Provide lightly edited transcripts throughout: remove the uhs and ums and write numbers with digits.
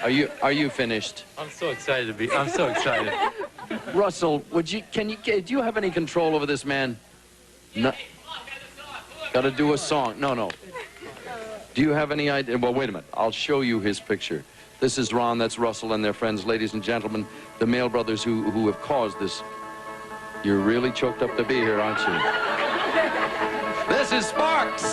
Are you finished? I'm so excited to be. I'm so excited. Russell, do you have any control over this man? No. Got to do a song. No. Do you have any idea? Well, wait a minute. I'll show you his picture. This is Ron, that's Russell and their friends, ladies and gentlemen, the Mail Brothers who have caused this. You're really choked up to be here, aren't you? This is Sparks!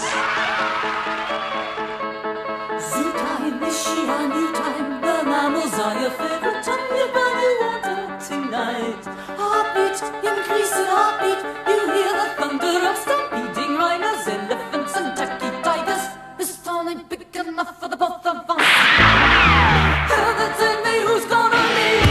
Zoo time, is she a new time? The mammals are your favorite time. You're running water tonight. Heartbeat, increasing heartbeat. You hear the thunder of stampeding rhinos, elephants and tacky tigers. This town ain't big enough for the both of us. Tell me who's gonna leave.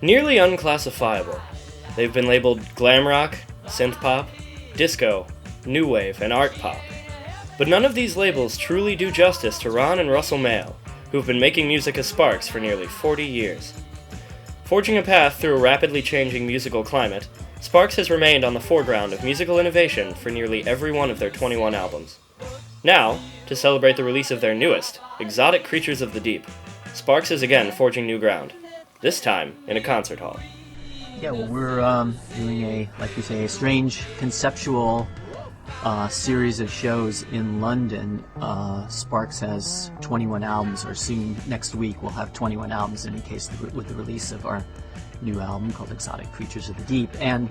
Nearly unclassifiable, they've been labeled glam rock, synth pop, disco, new wave, and art pop. But none of these labels truly do justice to Ron and Russell Mael, who've been making music as Sparks for nearly 40 years. Forging a path through a rapidly changing musical climate, Sparks has remained on the foreground of musical innovation for nearly every one of their 21 albums. Now, to celebrate the release of their newest, Exotic Creatures of the Deep, Sparks is again forging new ground, this time in a concert hall. Yeah, well, we're doing a strange conceptual series of shows in London. Sparks has 21 albums, or soon next week we'll have 21 albums in case with the release of our new album called Exotic Creatures of the Deep. And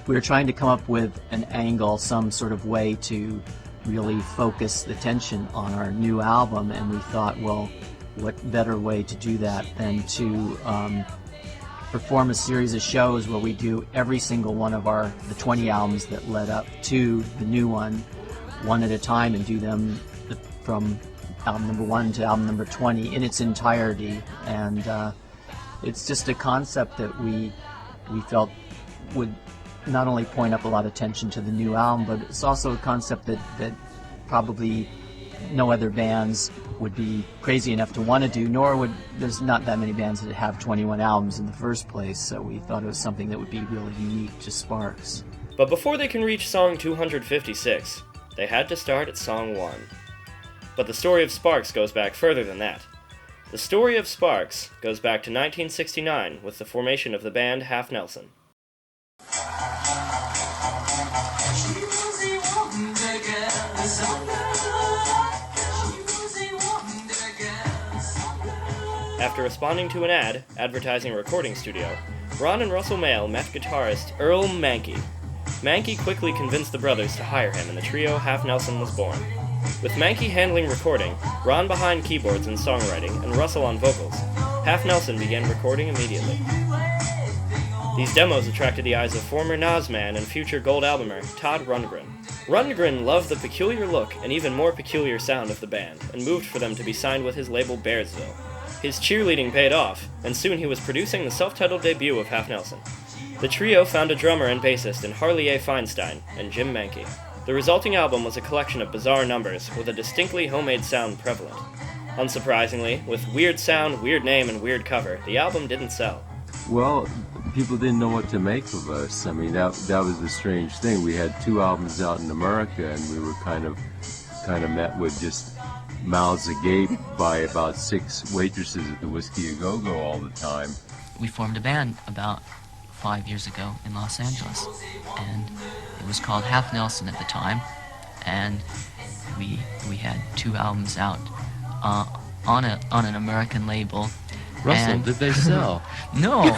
we were trying to come up with an angle, some sort of way to really focus the attention on our new album, and we thought, well, what better way to do that than to perform a series of shows where we do every single one of the 20 albums that led up to the new one at a time, and do them from album number 1 to album number 20 in its entirety. And it's just a concept that we felt would not only point up a lot of attention to the new album, but it's also a concept that probably no other bands would be crazy enough to want to do, nor would, there's not that many bands that have 21 albums in the first place, so we thought it was something that would be really unique to Sparks. But before they can reach song 256, they had to start at song 1. But the story of Sparks goes back further than that. The story of Sparks goes back to 1969 with the formation of the band Half Nelson. After responding to an ad advertising a recording studio, Ron and Russell Mael met guitarist Earl Mankey. Mankey quickly convinced the brothers to hire him, and the trio Half Nelson was born. With Mankey handling recording, Ron behind keyboards and songwriting, and Russell on vocals, Half Nelson began recording immediately. These demos attracted the eyes of former Nas man and future Gold albumer Todd Rundgren. Rundgren loved the peculiar look and even more peculiar sound of the band, and moved for them to be signed with his label Bearsville. His cheerleading paid off, and soon he was producing the self-titled debut of Half Nelson. The trio found a drummer and bassist in Harley A. Feinstein and Jim Mankey. The resulting album was a collection of bizarre numbers with a distinctly homemade sound prevalent. Unsurprisingly, with weird sound, weird name, and weird cover, the album didn't sell. Well, people didn't know what to make of us. I mean, that was the strange thing. We had 2 albums out in America, and we were kind of met with just mouths agape by about 6 waitresses at the Whiskey A Go Go all the time. We formed a band about 5 years ago in Los Angeles, and it was called Half Nelson at the time, and we had 2 albums out on an American label. Russell, and did they sell? No,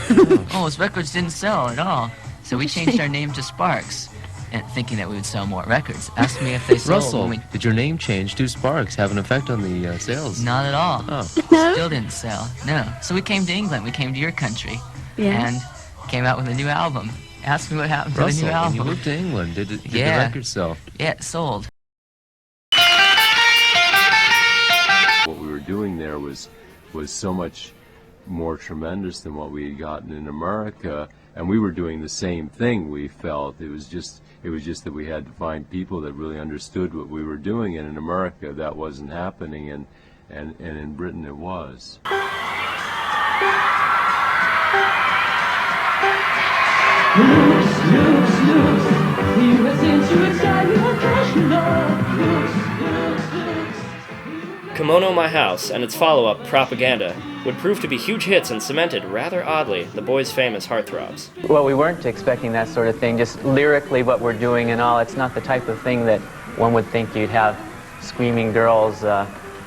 those records didn't sell at all. So we changed our name to Sparks, and thinking that we would sell more records. Asked me if they sold. Russell, did your name change to Sparks have an effect on the sales? Not at all. Oh. Still didn't sell. No. So we came to England. We came to your country, and came out with a new album. Asked me what happened to the new Russell, album. when you moved to England, did the Yeah. record sell? Yeah, it sold. What we were doing there was so much more tremendous than what we had gotten in America, and we were doing the same thing. We felt it was just that we had to find people that really understood what we were doing, and in America that wasn't happening, and in Britain it was. Kimono My House and its follow-up, Propaganda, would prove to be huge hits and cemented, rather oddly, the boys' famous heartthrobs. Well, we weren't expecting that sort of thing, just lyrically what we're doing and all. It's not the type of thing that one would think you'd have screaming girls,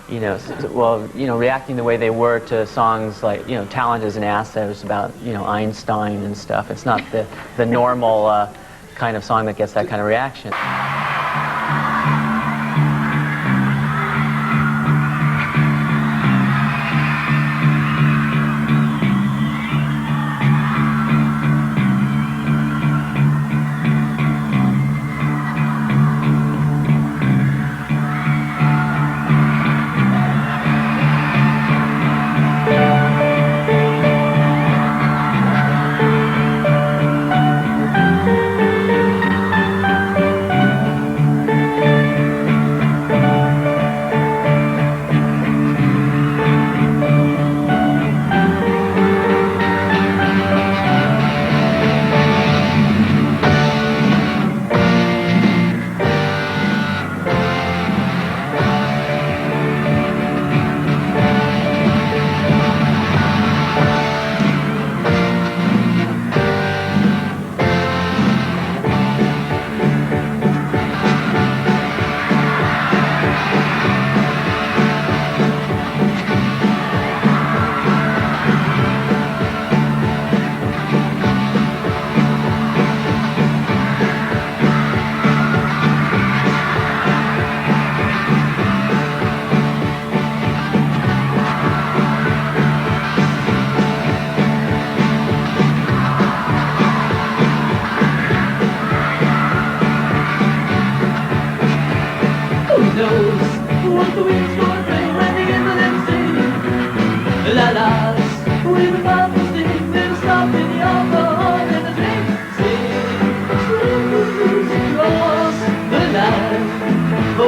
reacting the way they were to songs like, Talent is an Asset. It was about, Einstein and stuff. It's not the normal kind of song that gets that kind of reaction.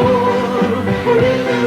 Oh,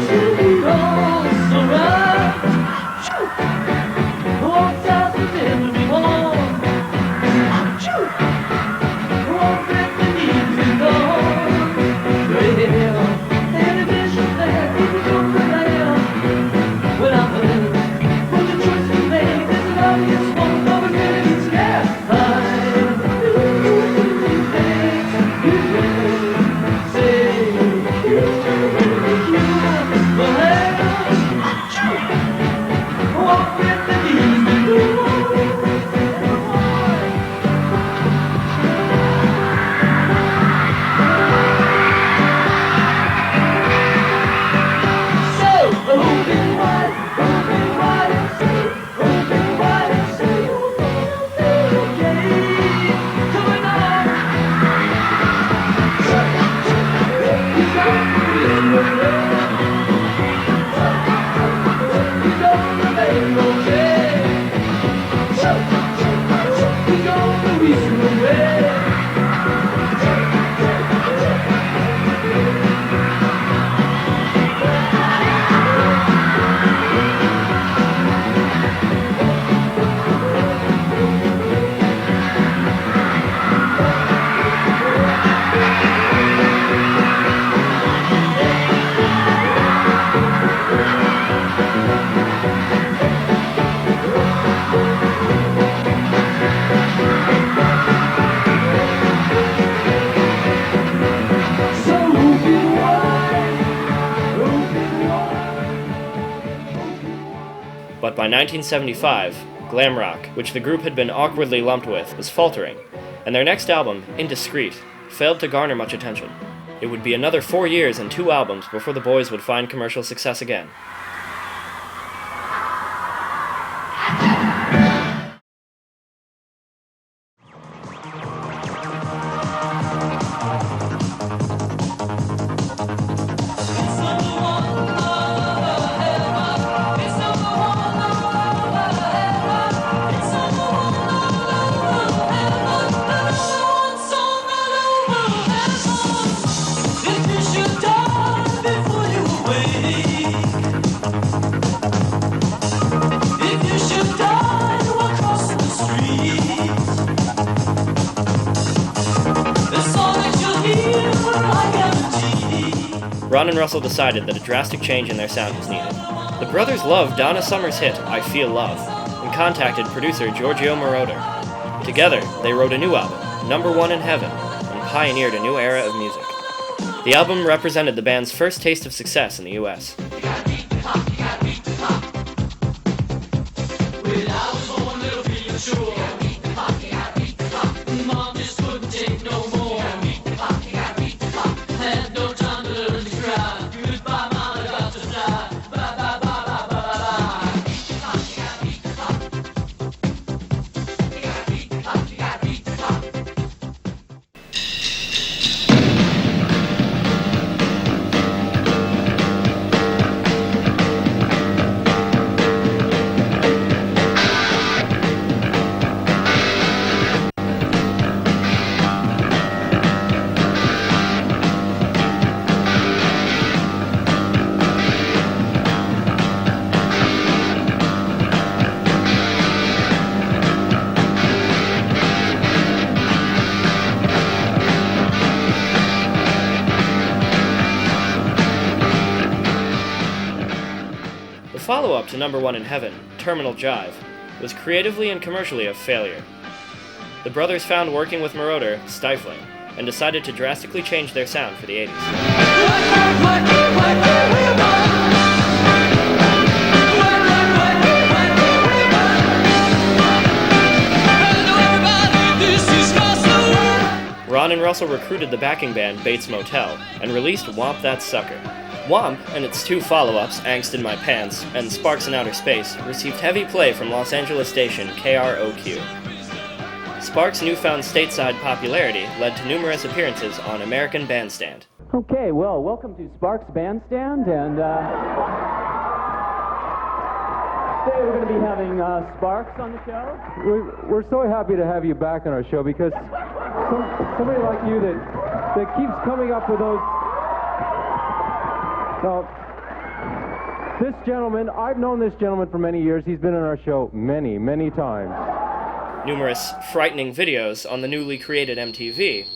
by 1975, glam rock, which the group had been awkwardly lumped with, was faltering, and their next album, Indiscreet, failed to garner much attention. It would be another 4 years and 2 albums before the boys would find commercial success again. Ron and Russell decided that a drastic change in their sound was needed. The brothers loved Donna Summer's hit, I Feel Love, and contacted producer Giorgio Moroder. Together, they wrote a new album, #1 in Heaven, and pioneered a new era of music. The album represented the band's first taste of success in the US. The follow-up to #1 in Heaven, Terminal Jive, was creatively and commercially a failure. The brothers found working with Moroder stifling, and decided to drastically change their sound for the 80s. Ron and Russell recruited the backing band Bates Motel, and released Womp That Sucker. Womp and its 2 follow-ups, Angst in My Pants and Sparks in Outer Space, received heavy play from Los Angeles station KROQ. Sparks' newfound stateside popularity led to numerous appearances on American Bandstand. Okay, well, welcome to Sparks Bandstand, and today we're going to be having Sparks on the show. We're so happy to have you back on our show because somebody like you that keeps coming up with those. So, this gentleman, I've known this gentleman for many years. He's been on our show many, many times. Numerous frightening videos on the newly created MTV.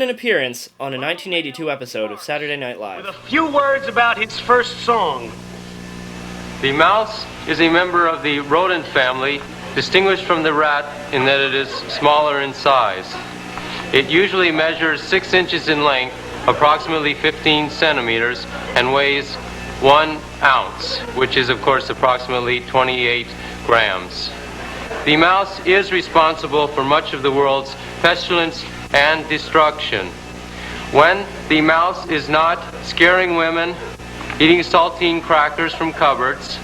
Appearance on a 1982 episode of Saturday Night Live. With a few words about his first song. The mouse is a member of the rodent family, distinguished from the rat in that it is smaller in size. It usually measures 6 inches in length, approximately 15 centimeters, and weighs 1 ounce, which is of course approximately 28 grams. The mouse is responsible for much of the world's pestilence and destruction. When the mouse is not scaring women, eating saltine crackers from cupboards,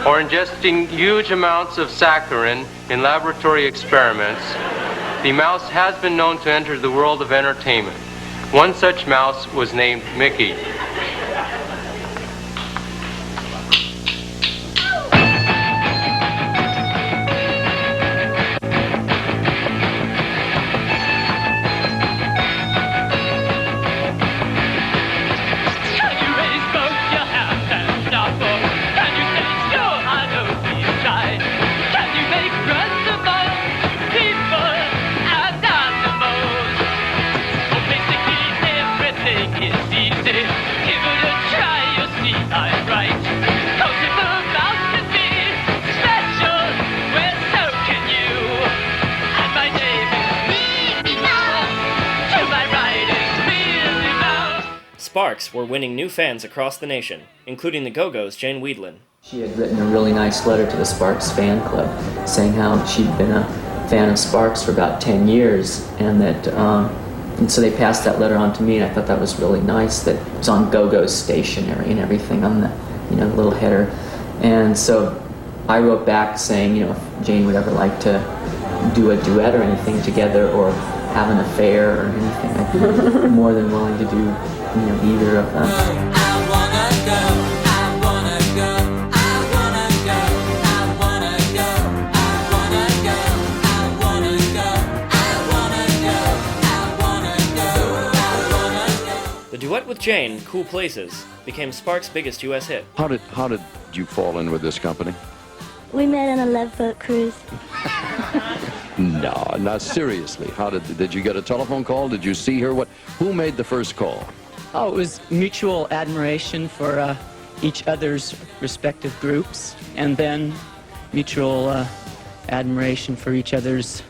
or ingesting huge amounts of saccharin in laboratory experiments, the mouse has been known to enter the world of entertainment. One such mouse was named Mickey. Sparks were winning new fans across the nation, including the Go-Go's Jane Weedlin. She had written a really nice letter to the Sparks fan club saying how she'd been a fan of Sparks for about 10 years, and that and so they passed that letter on to me, and I thought that was really nice that it was on Go-Go's stationery and everything on the, you know, the little header. And so I wrote back saying, you know, if Jane would ever like to do a duet or anything together or have an affair or anything, I'd be more than willing to do, you know, either of them. The duet with Jane, Cool Places, became Sparks' biggest U.S. hit. How did you fall in with this company? We met on a love-boat cruise. No, not seriously. How did you get a telephone call? Did you see her? Who made the first call? Oh, it was mutual admiration for each other's respective groups, and then mutual admiration for each other's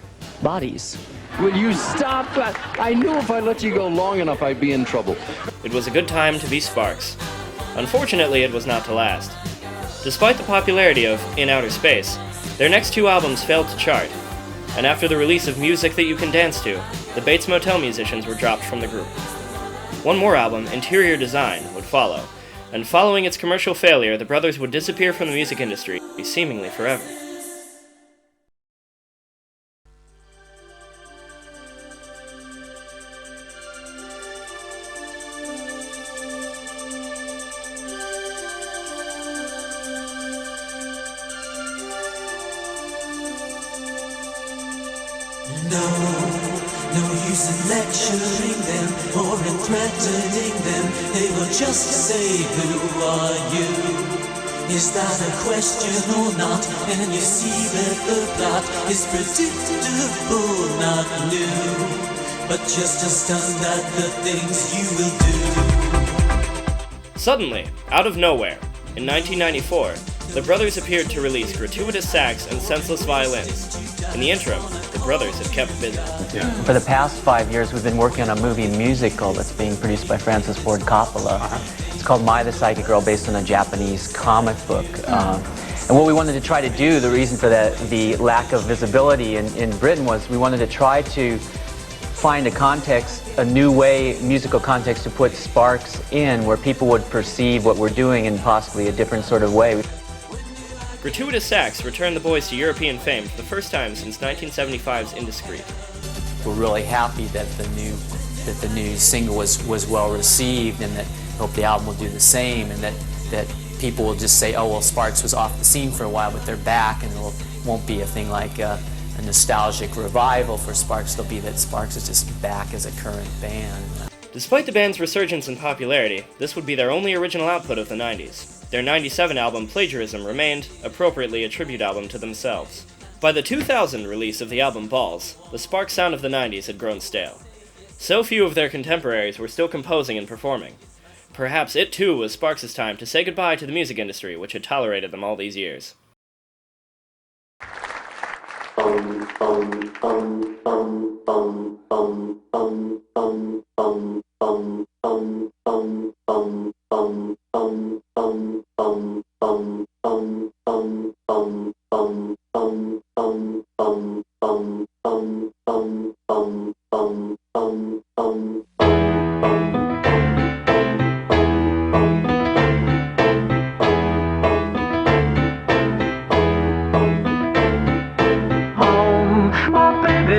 bodies. Will you stop that? I knew if I let you go long enough, I'd be in trouble. It was a good time to be Sparks. Unfortunately, it was not to last. Despite the popularity of In Outer Space, their next two albums failed to chart, and after the release of Music That You Can Dance To, the Bates Motel musicians were dropped from the group. One more album, Interior Design, would follow, and following its commercial failure, the brothers would disappear from the music industry, seemingly forever. No use in lecturing them or in threatening them. They will just say, who are you? Is that a question or not? And you see that the plot is predictable, not new, but just a stunt at the things you will do. Suddenly, out of nowhere, in 1994, the brothers appeared to release gratuitous sax and senseless violins. In the interim, the brothers had kept busy. For the past 5 years, we've been working on a movie musical that's being produced by Francis Ford Coppola. It's called My the Psychic Girl, based on a Japanese comic book. And what we wanted to try to do, the reason for the lack of visibility in Britain, was we wanted to try to find a context, a new way, musical context to put Sparks in, where people would perceive what we're doing in possibly a different sort of way. Gratuitous sax returned the boys to European fame for the first time since 1975's Indiscreet. We're really happy that the new single was well received, and that hope the album will do the same, and that people will just say, oh well, Sparks was off the scene for a while, but they're back, and it won't be a thing like a nostalgic revival for Sparks. It'll be that Sparks is just back as a current band. Despite the band's resurgence in popularity, this would be their only original output of the 90s. Their 97 album, Plagiarism, remained, appropriately, a tribute album to themselves. By the 2000 release of the album Balls, the Sparks sound of the 90s had grown stale. So few of their contemporaries were still composing and performing. Perhaps it too was Sparks' time to say goodbye to the music industry, which had tolerated them all these years.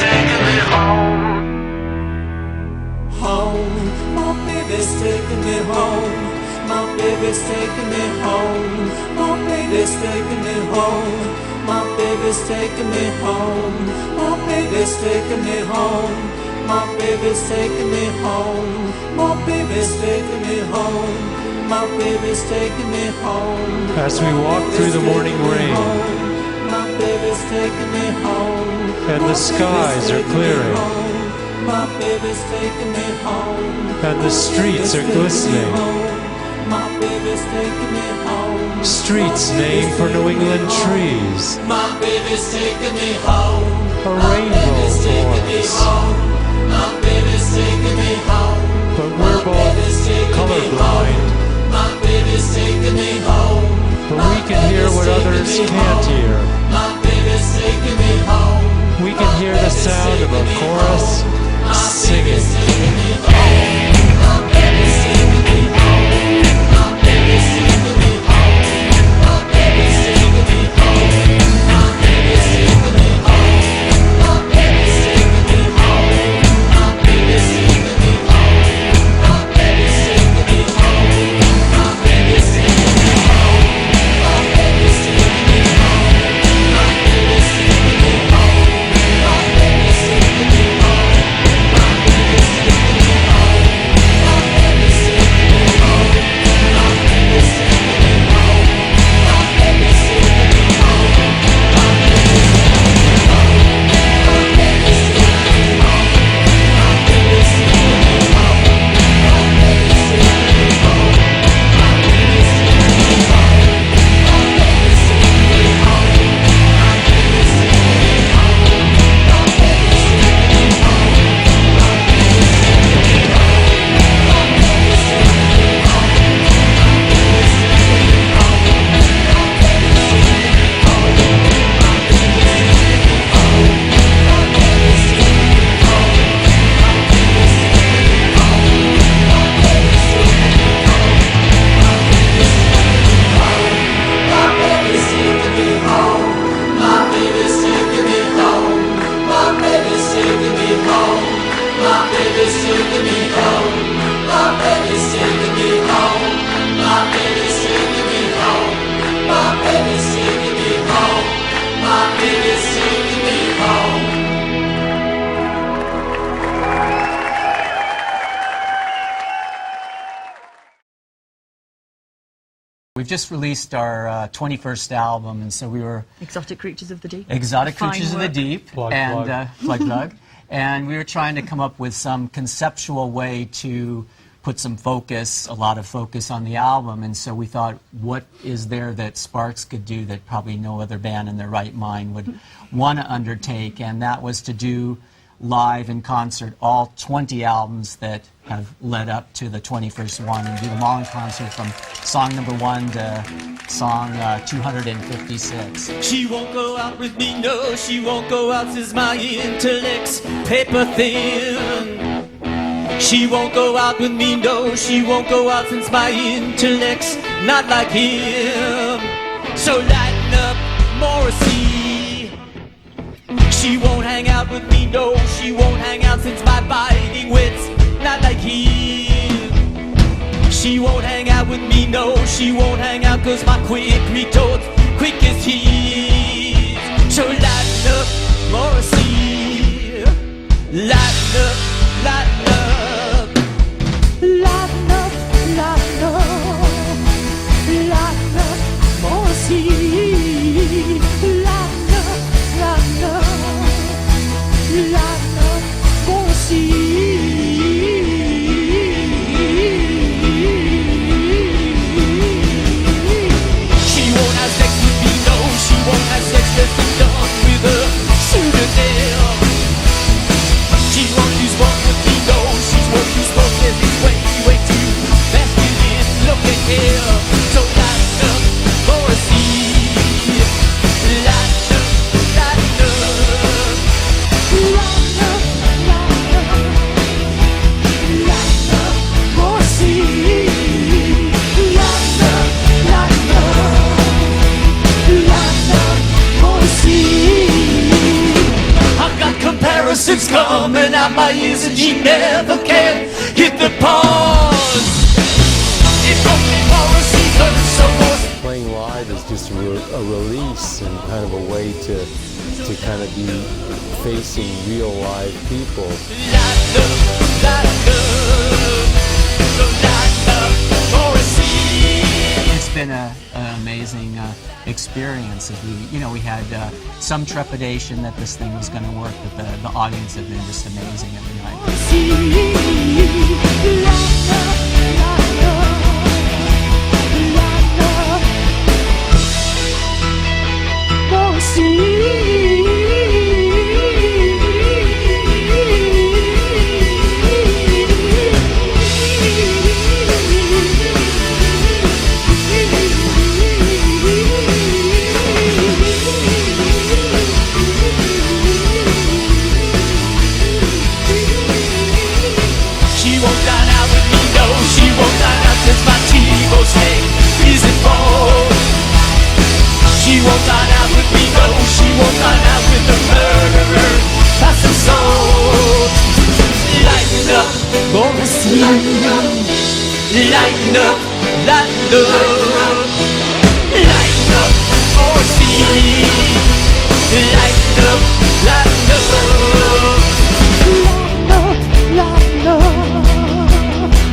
taking me home. Home, my baby's taking me home. My baby's taking me home. My baby's taking me home. My baby's taking me home. My baby's taking me home. My baby's taking me home. My baby's taking me home. My baby's taking me home. As we walk through the morning rain, my baby's taking me home. And the skies are clearing, my baby's taking me home. And the streets are glistening. My baby's taking me home. Streets named for New England trees. My baby's taking me home. A rainbow forms. My baby's taking me home. But we're both colorblind. My baby's taking me home. But we can hear what others can't hear. My baby's taking me home. We can hear the sound of a chorus singing. We've just released our 21st album, and so we were... Exotic Creatures of the Deep. Exotic Creatures of the Deep. Plug. And we were trying to come up with some conceptual way to put some focus, a lot of focus on the album, and so we thought, what is there that Sparks could do that probably no other band in their right mind would want to undertake, and that was to do live in concert all 20 albums that have led up to the 21st one, and do them all in concert from song number 1 to song 256. She won't go out with me, no, she won't go out, says my intellect's paper thin. She won't go out with me, no, she won't go out since my intellect's not like him. So lighten up, Morrissey. She won't hang out with me, no, she won't hang out since my biting wit's not like him. She won't hang out with me, no, she won't hang out cause my quick retort's quick as his. So lighten up, Morrissey. Lighten up, lighten up. Lighten up, lighten up. Lighten up, Morrissey. Lighten up, lighten up. Lighten up, Morrissey. She won't have sex with me, no, she won't have sex that's been done with a pseudonym. She won't use one with me, no, she won't use both, cause it's way, way too masculine. Look at him, so lighten up, Morrissey. Lighten up, lighten up. Lighten up, lighten up. Lighten up, Morrissey. Lighten up, lighten up. Lighten up, Morrissey. I've got comparisons coming out my ears and she never can hit the pause. If only Morrissey learned some more. Playing live is just a release and kind of a way to kind of be facing real live people. Lighten up, lighten up, Morrissey. It's been an amazing experience. As we had some trepidation that this thing was going to work, but the audience have been just amazing every night. She won't dine out with me, no, she won't dine out with the murderer. Pass some salt. Lighten up, Morrissey. Lighten up, lighten up. Lighten up, Morrissey. Lighten up, lighten up. Lighten up,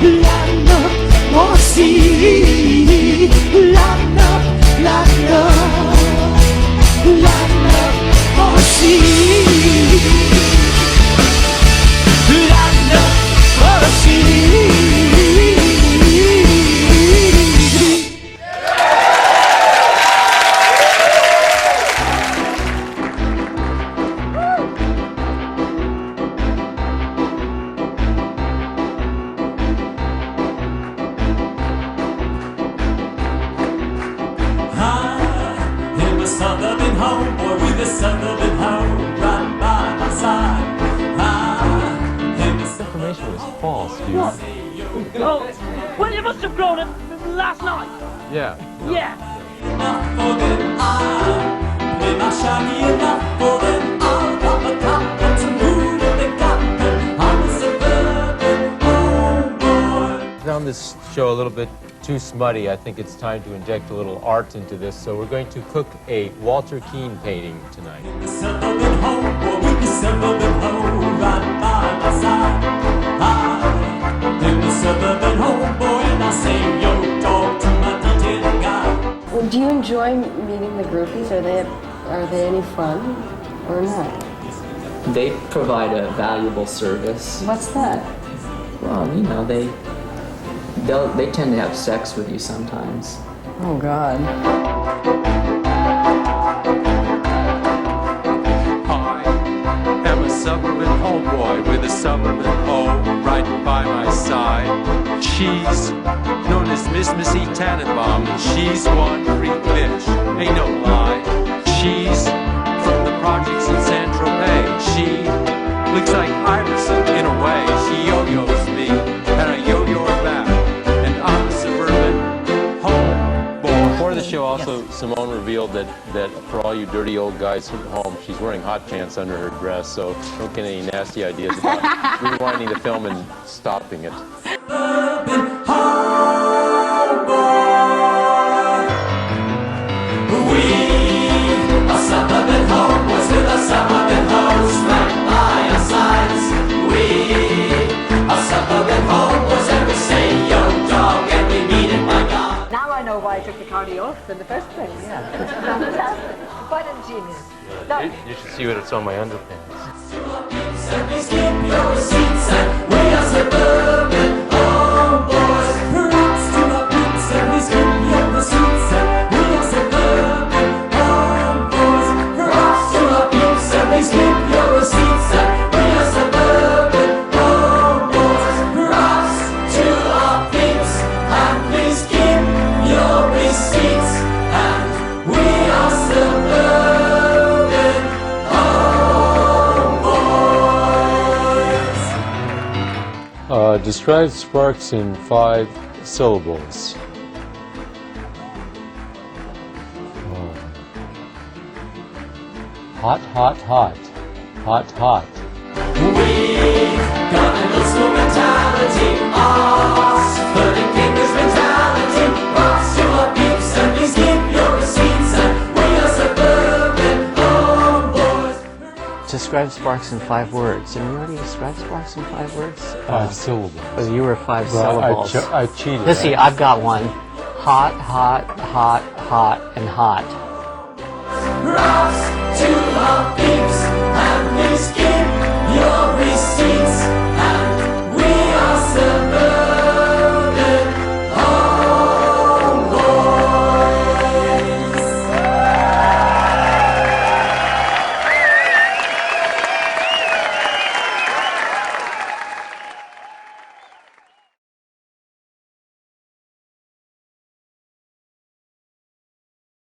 lighten up, Morrissey. Lighten up, lighten up. Lighten up, Morrissey. Lighten up, Morrissey. Suburban homeboy with a suburban home right by my side. Information was false, dude. Oh, well, you must have grown it last night. Yeah. Yeah. Enough for them, I'll play my shaggy enough for them. I'll pop a top and some mood in the captain. I'm a suburban homeboy. Found this show a little bit too smutty. I think it's time to inject a little art into this, so we're going to cook a Walter Keane painting tonight. The suburban homeboy with the suburban home right by my side. I'm the suburban homeboy and I say yo dog to my detailing guy. Well, do you enjoy meeting the groupies? Are they any fun or not? They provide a valuable service. What's that? Well, they tend to have sex with you sometimes. Oh, God. I am a suburban homeboy with a suburban home right by my side. She's known as Miss Missy Tannenbaum, and she's one freak bitch, ain't no lie. She's from the projects in San Tropez. She looks like Iverson in a way. She yo-yos me. Simone revealed that for all you dirty old guys at home, she's wearing hot pants under her dress, so don't get any nasty ideas about rewinding the film and stopping it. Now I know why I took the cardio off in the first place. Yeah. Quite ingenious. No. You should see what it's on my underpants. Describe Sparks in 5 syllables. Hot, hot, hot. Hot, hot. We've got an old school mentality, hurting fingers mentality. Rocks to our peeps and please keep your receipts, and we are suburban homeboys. Describe Sparks in 5 words. And you already described Sparks in 5 words? 5 syllables. Oh, you were 5 Well, syllables. I cheated. Let's see, I've got one. Hot, hot, hot, hot, and hot. Rocks to our peeps and please keep your